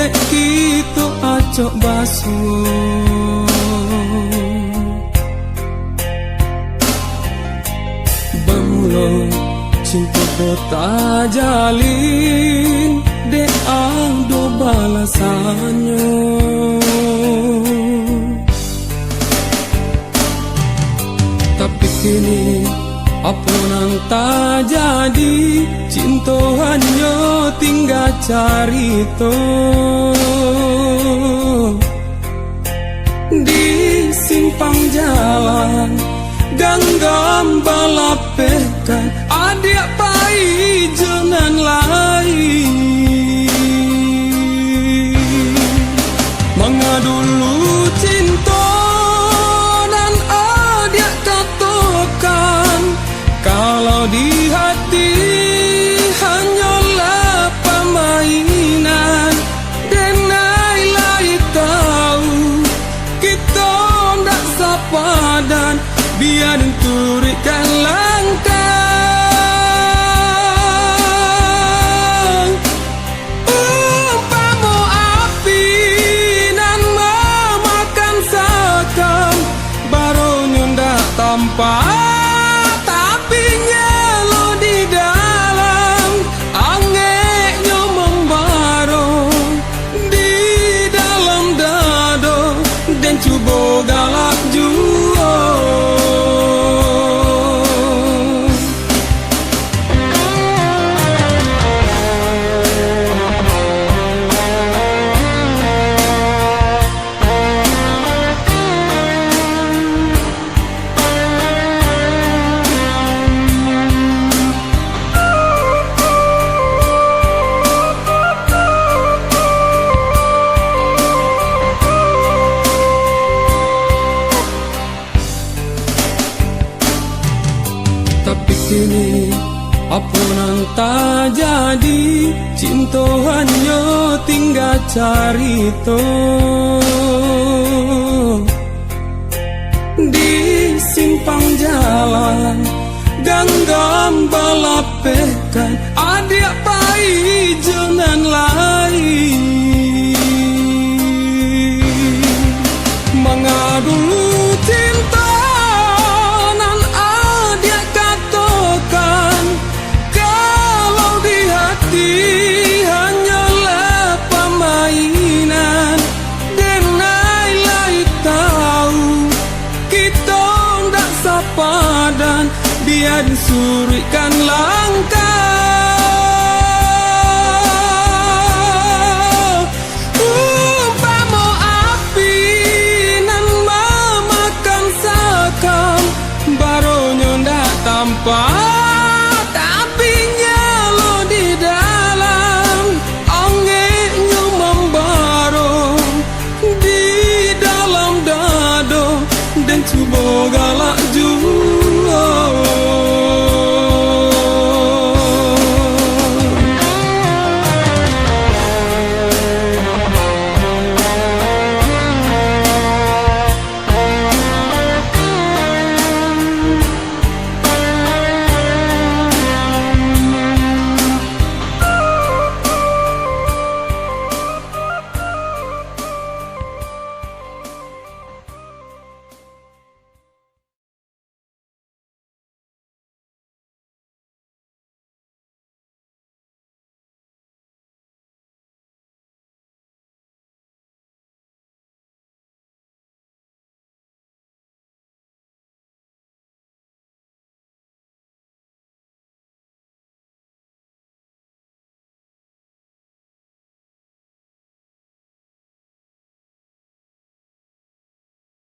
dek kita acok basuh. Bermula cinta kota jalin, dek ado balasannya. Tapi kini apa nang tak jadi, cinta hanya tinggal carito. Di simpang jalan ganggam balapehkan, adik pai jalan lain. Mengadulu cinta dan adik katakan, kalau di hati hanyalah permainan. Dan nilai tahu kita ndak sepadan, biar turikan langkah. Umpama api nan memakan sakam, baru ndak tampak. Galak jua. Tapi kini apa nang tak jadi, cinta hanya tinggal carito. Di simpang jalan ganggam balapehkan, adik pai jalan lain. Mengadulu cinta hanyalah permainan. Dan nilai tahu kita ndak sepadan, biar disurikanlah.